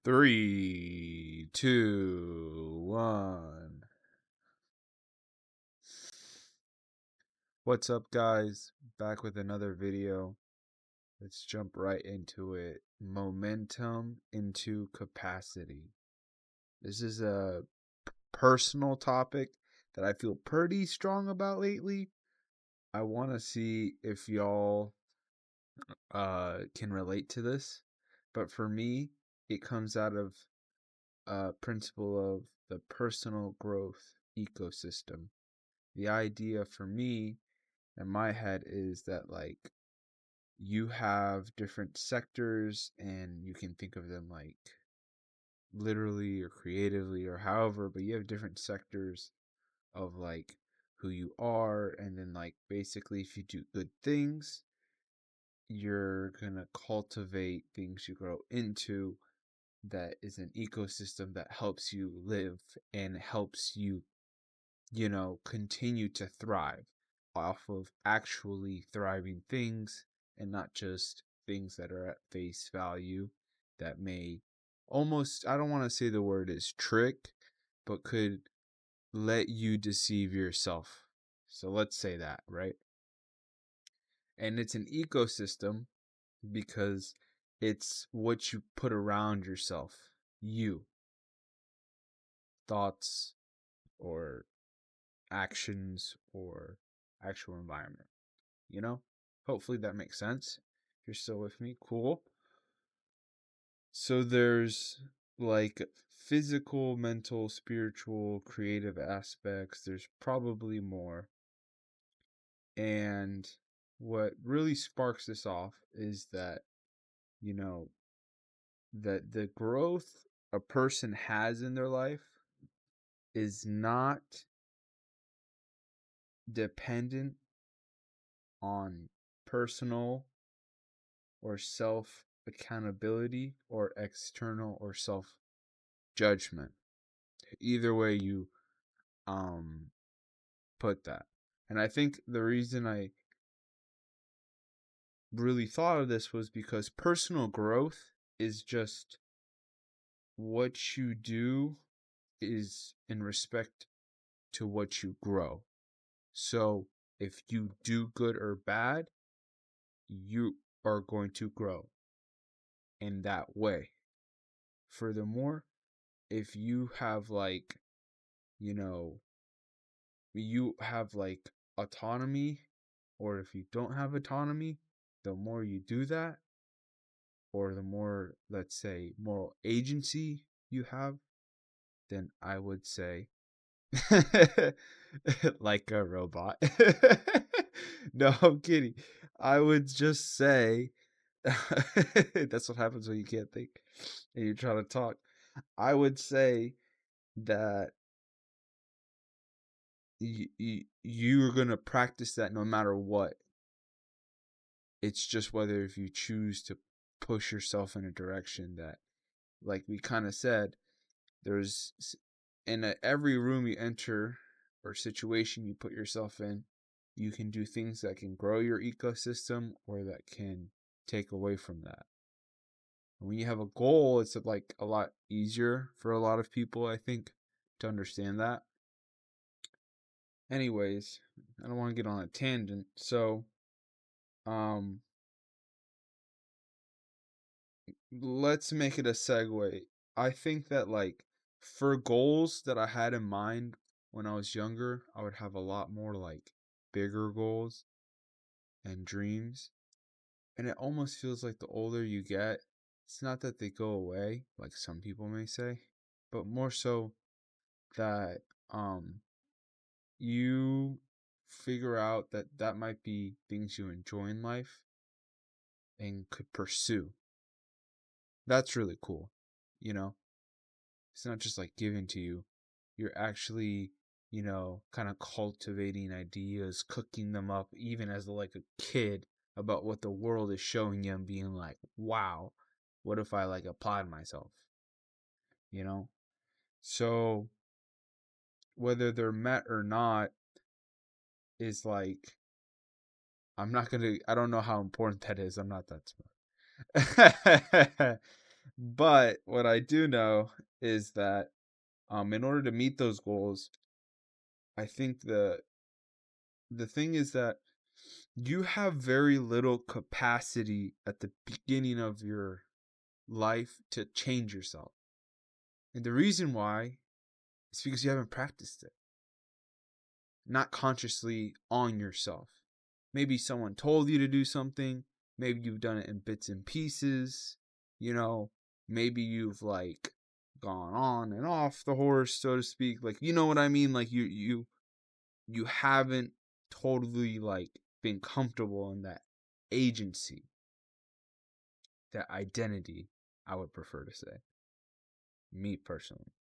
Three, two, one. What's up, guys? Back with another video. Let's jump right into it. Momentum into capacity. This is a personal topic that I feel pretty strong about lately. I want to see if y'all can relate to this. But for me, it comes out of a principle of the personal growth ecosystem. The idea for me in my head is that like you have different sectors and you can think of them like literally or creatively or however, but you have different sectors of like who you are, and then like basically if you do good things, you're gonna cultivate things you grow into that is an ecosystem that helps you live and helps you continue to thrive off of actually thriving things and not just things that are at face value that may almost, I don't want to say the word is trick, but could let you deceive yourself. So let's say that, right? And it's an ecosystem because it's what you put around yourself, you, thoughts, or actions, or actual environment. Hopefully that makes sense. If you're still with me, cool. So there's like physical, mental, spiritual, creative aspects. There's probably more. And what really sparks this off is that, you know, that the growth a person has in their life is not dependent on personal or self accountability or external or self judgment. Either way you put that. And I think the reason I really thought of this was because personal growth is just what you do is in respect to what you grow. So if you do good or bad, you are going to grow in that way. Furthermore, if you have you have like autonomy, or if you don't have autonomy, the more you do that, or the more, let's say, moral agency you have, then I would say, like a robot. No, I'm kidding. I would just say, that's what happens when you can't think and you're trying to talk. I would say that you're going to practice that no matter what. It's just whether if you choose to push yourself in a direction that, like we kind of said, there's in every room you enter or situation you put yourself in, you can do things that can grow your ecosystem or that can take away from that. And when you have a goal, it's like a lot easier for a lot of people, I think, to understand that. Anyways, I don't want to get on a tangent. So, um, let's make it a segue. I think that like for goals that I had in mind when I was younger, I would have a lot more like bigger goals and dreams. And it almost feels like the older you get, it's not that they go away, like some people may say, but more so that you figure out that that might be things you enjoy in life and could pursue. That's really cool, you know? It's not just like given to you. You're actually, kind of cultivating ideas, cooking them up, even as like a kid, about what the world is showing you and being like, wow, what if I like applied myself? You know? So whether they're met or not is like, I don't know how important that is. I'm not that smart. But what I do know is that in order to meet those goals, I think the thing is that you have very little capacity at the beginning of your life to change yourself. And the reason why is because you haven't practiced it, not consciously on yourself. Maybe someone told you to do something, maybe you've done it in bits and pieces, you know, maybe you've like gone on and off the horse, so to speak. Like, you know what I mean? Like you haven't totally like been comfortable in that agency, that identity, I would prefer to say, me personally.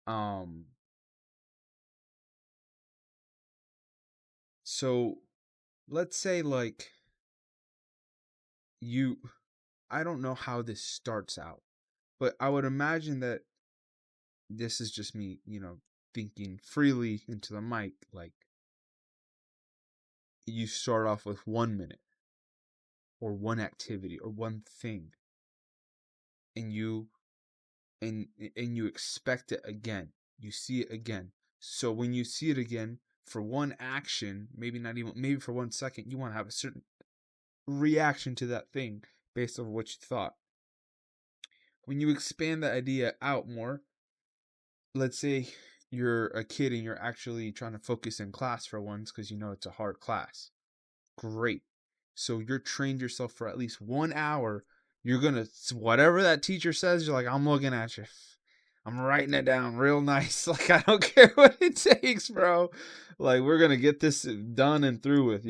um so let's say like you I don't know how this starts out, but I would imagine that this is just me, thinking freely into the mic. Like, you start off with 1 minute or one activity or one thing, and you expect it again. You see it again. So when you see it again for one action, maybe not even, maybe for 1 second, you want to have a certain reaction to that thing based on what you thought. When you expand the idea out more, let's say you're a kid and you're actually trying to focus in class for once because you know it's a hard class. Great. So you're trained yourself for at least 1 hour. You're going to, whatever that teacher says, you're like, I'm looking at you. I'm writing it down real nice. Like, I don't care what it takes, bro. Like, we're going to get this done and through with.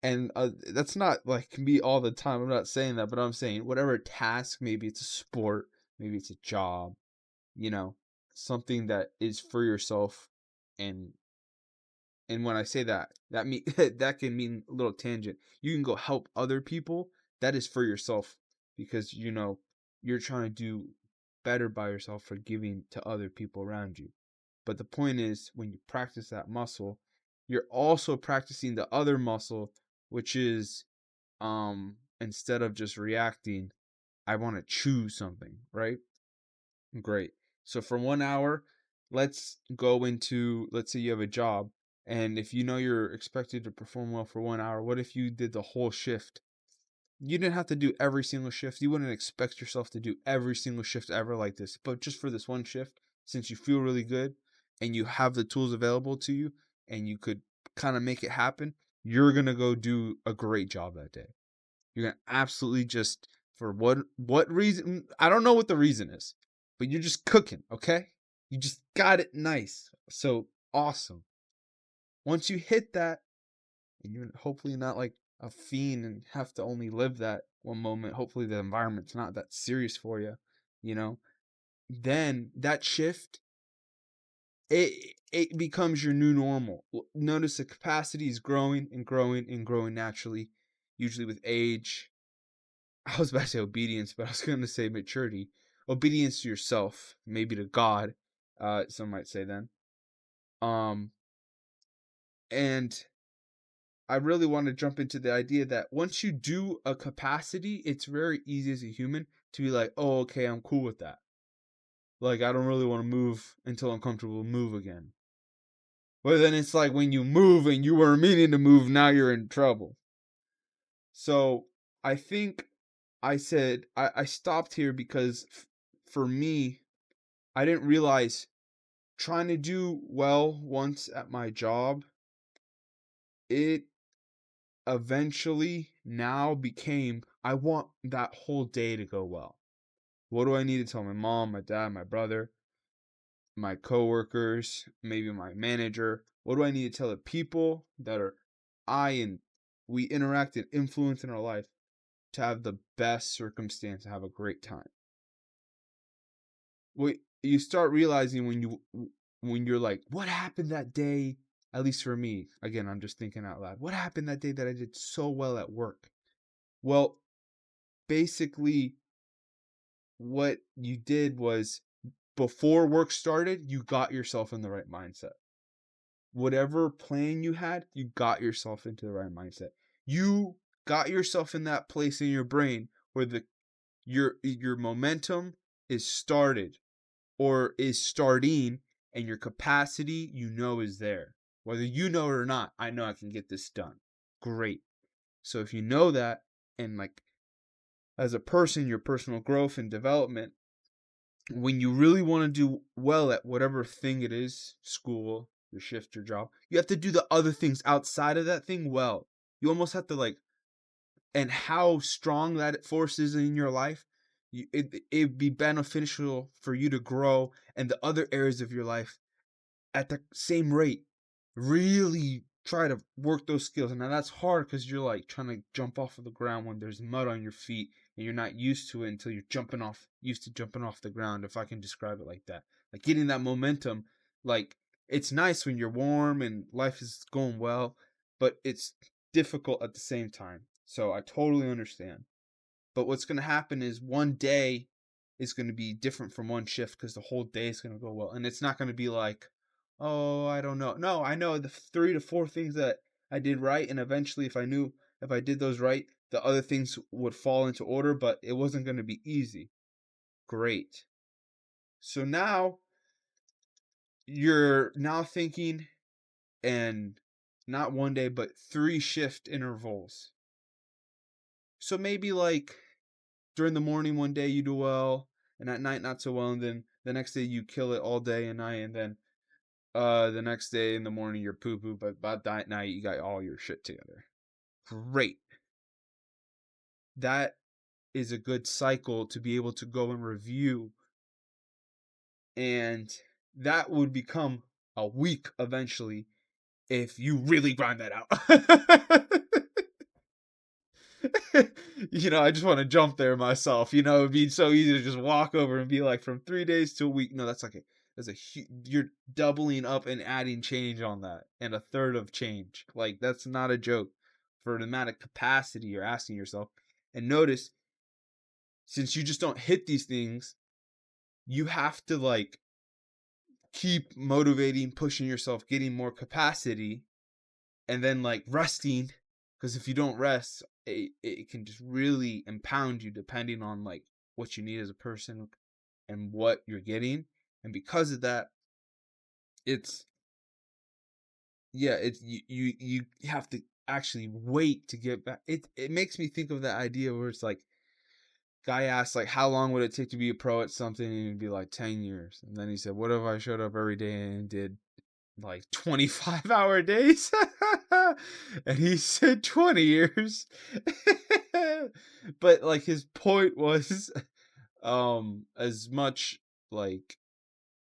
And that's not like me all the time. I'm not saying that, but I'm saying whatever task, maybe it's a sport, maybe it's a job, you know, something that is for yourself. and and when I say that, that mean that can mean a little tangent. You can go help other people. That is for yourself, because you're trying to do better by yourself for giving to other people around you. But the point is, when you practice that muscle, you're also practicing the other muscle, which is, instead of just reacting, I want to choose something, right? Great. So for 1 hour, let's go into, let's say you have a job, and if you know you're expected to perform well for 1 hour, what if you did the whole shift? You didn't have to do every single shift. You wouldn't expect yourself to do every single shift ever like this, but just for this one shift, since you feel really good and you have the tools available to you and you could kind of make it happen, you're going to go do a great job that day. You're gonna absolutely just, for what reason? I don't know what the reason is, but you're just cooking, okay? You just got it nice. So awesome. Once you hit that, and you're hopefully not like a fiend and have to only live that one moment. Hopefully the environment's not that serious for you, you know. Then that shift, it becomes your new normal. Notice the capacity is growing and growing and growing naturally, usually with age. I was about to say obedience, but I was going to say maturity. Obedience to yourself, maybe to God, some might say then. Um, and I really want to jump into the idea that once you do a capacity, it's very easy as a human to be like, oh, okay, I'm cool with that. Like, I don't really want to move until I'm comfortable to move again. But then it's like when you move and you were meaning to move, now you're in trouble. So I think I stopped here because for me, I didn't realize trying to do well once at my job, it eventually now became, I want that whole day to go well. What do I need to tell my mom, my dad, my brother, my coworkers, maybe my manager? What do I need to tell the people that are I and we interact and influence in our life to have the best circumstance to have a great time? What you start realizing when you're like, what happened that day? At least for me, again, I'm just thinking out loud. What happened that day that I did so well at work? Well, basically, what you did was, before work started, you got yourself in the right mindset. Whatever plan you had, you got yourself into the right mindset. You got yourself in that place in your brain where Your momentum is started or is starting, and your capacity is there. Whether you know it or not, I know I can get this done. Great. So if you know that, and like as a person, your personal growth and development, when you really want to do well at whatever thing it is, school, your shift, your job, you have to do the other things outside of that thing well. You almost have to like, and how strong that force is in your life, it'd be beneficial for you to grow in the other areas of your life at the same rate. Really try to work those skills. And now that's hard because you're like trying to jump off of the ground when there's mud on your feet and you're not used to it until you're used to jumping off the ground, if I can describe it like that. Like getting that momentum, like it's nice when you're warm and life is going well, but it's difficult at the same time. So I totally understand. But what's going to happen is one day is going to be different from one shift because the whole day is going to go well. And it's not going to be like, oh, I don't know. No, I know the 3 to 4 things that I did right. And eventually, if I did those right, the other things would fall into order, but it wasn't going to be easy. Great. So now you're now thinking, and not one day, but 3 shift intervals. So maybe like during the morning one day you do well, and at night not so well, and then the next day you kill it all day and night, and then the next day in the morning you're poo poo, but by that night you got all your shit together. Great. That is a good cycle to be able to go and review, and that would become a week eventually if you really grind that out. I just want to jump there myself. It'd be so easy to just walk over and be like, from 3 days to a week. No, you're doubling up and adding change on that, and a third of change. Like, that's not a joke for the amount of capacity you're asking yourself. And notice, since you just don't hit these things, you have to like keep motivating, pushing yourself, getting more capacity, and then like resting, because if you don't rest, it can just really impound you depending on like what you need as a person and what you're getting. And because of that, it's it's you have to actually wait to get back. It makes me think of that idea where it's like, guy asked like, how long would it take to be a pro at something, and he'd be like 10 years, and then he said, what if I showed up every day and did like 25-hour days? And he said 20 years. But like his point was, as much like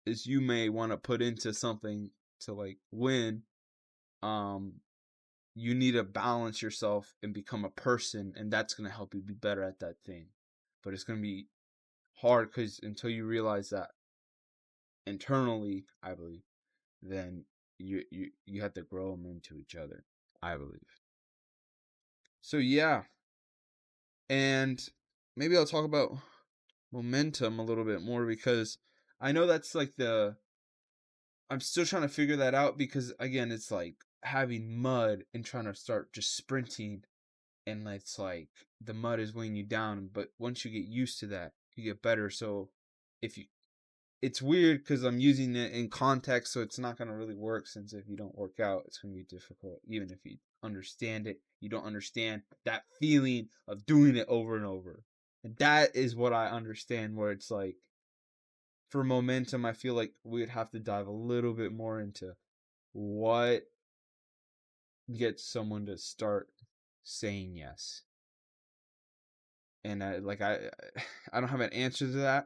as you may want to put into something to like win, um you need to balance yourself and become a person, and that's going to help you be better at that thing. But it's going to be hard because until you realize that internally, I believe, then you have to grow them into each other, I believe. So yeah, and maybe I'll talk about momentum a little bit more, because I know that's like I'm still trying to figure that out, because again, it's like having mud and trying to start just sprinting, and it's like the mud is weighing you down, but once you get used to that, you get better. So if you it's weird because I'm using it in context, so it's not going to really work, since if you don't work out, it's going to be difficult. Even if you understand it, you don't understand that feeling of doing it over and over. And that is what I understand, where it's like, for momentum, I feel like we'd have to dive a little bit more into what gets someone to start saying yes. And I don't have an answer to that.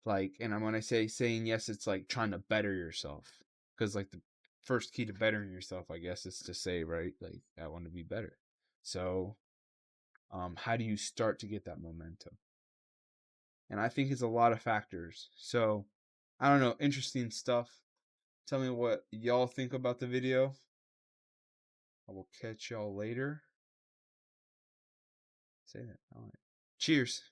Like, and when I say saying yes, it's like trying to better yourself. Because like the first key to bettering yourself, I guess, is to say, right, like, I want to be better. So, how do you start to get that momentum? And I think it's a lot of factors. So, I don't know, interesting stuff. Tell me what y'all think about the video. I will catch y'all later. Say that. All right. Cheers.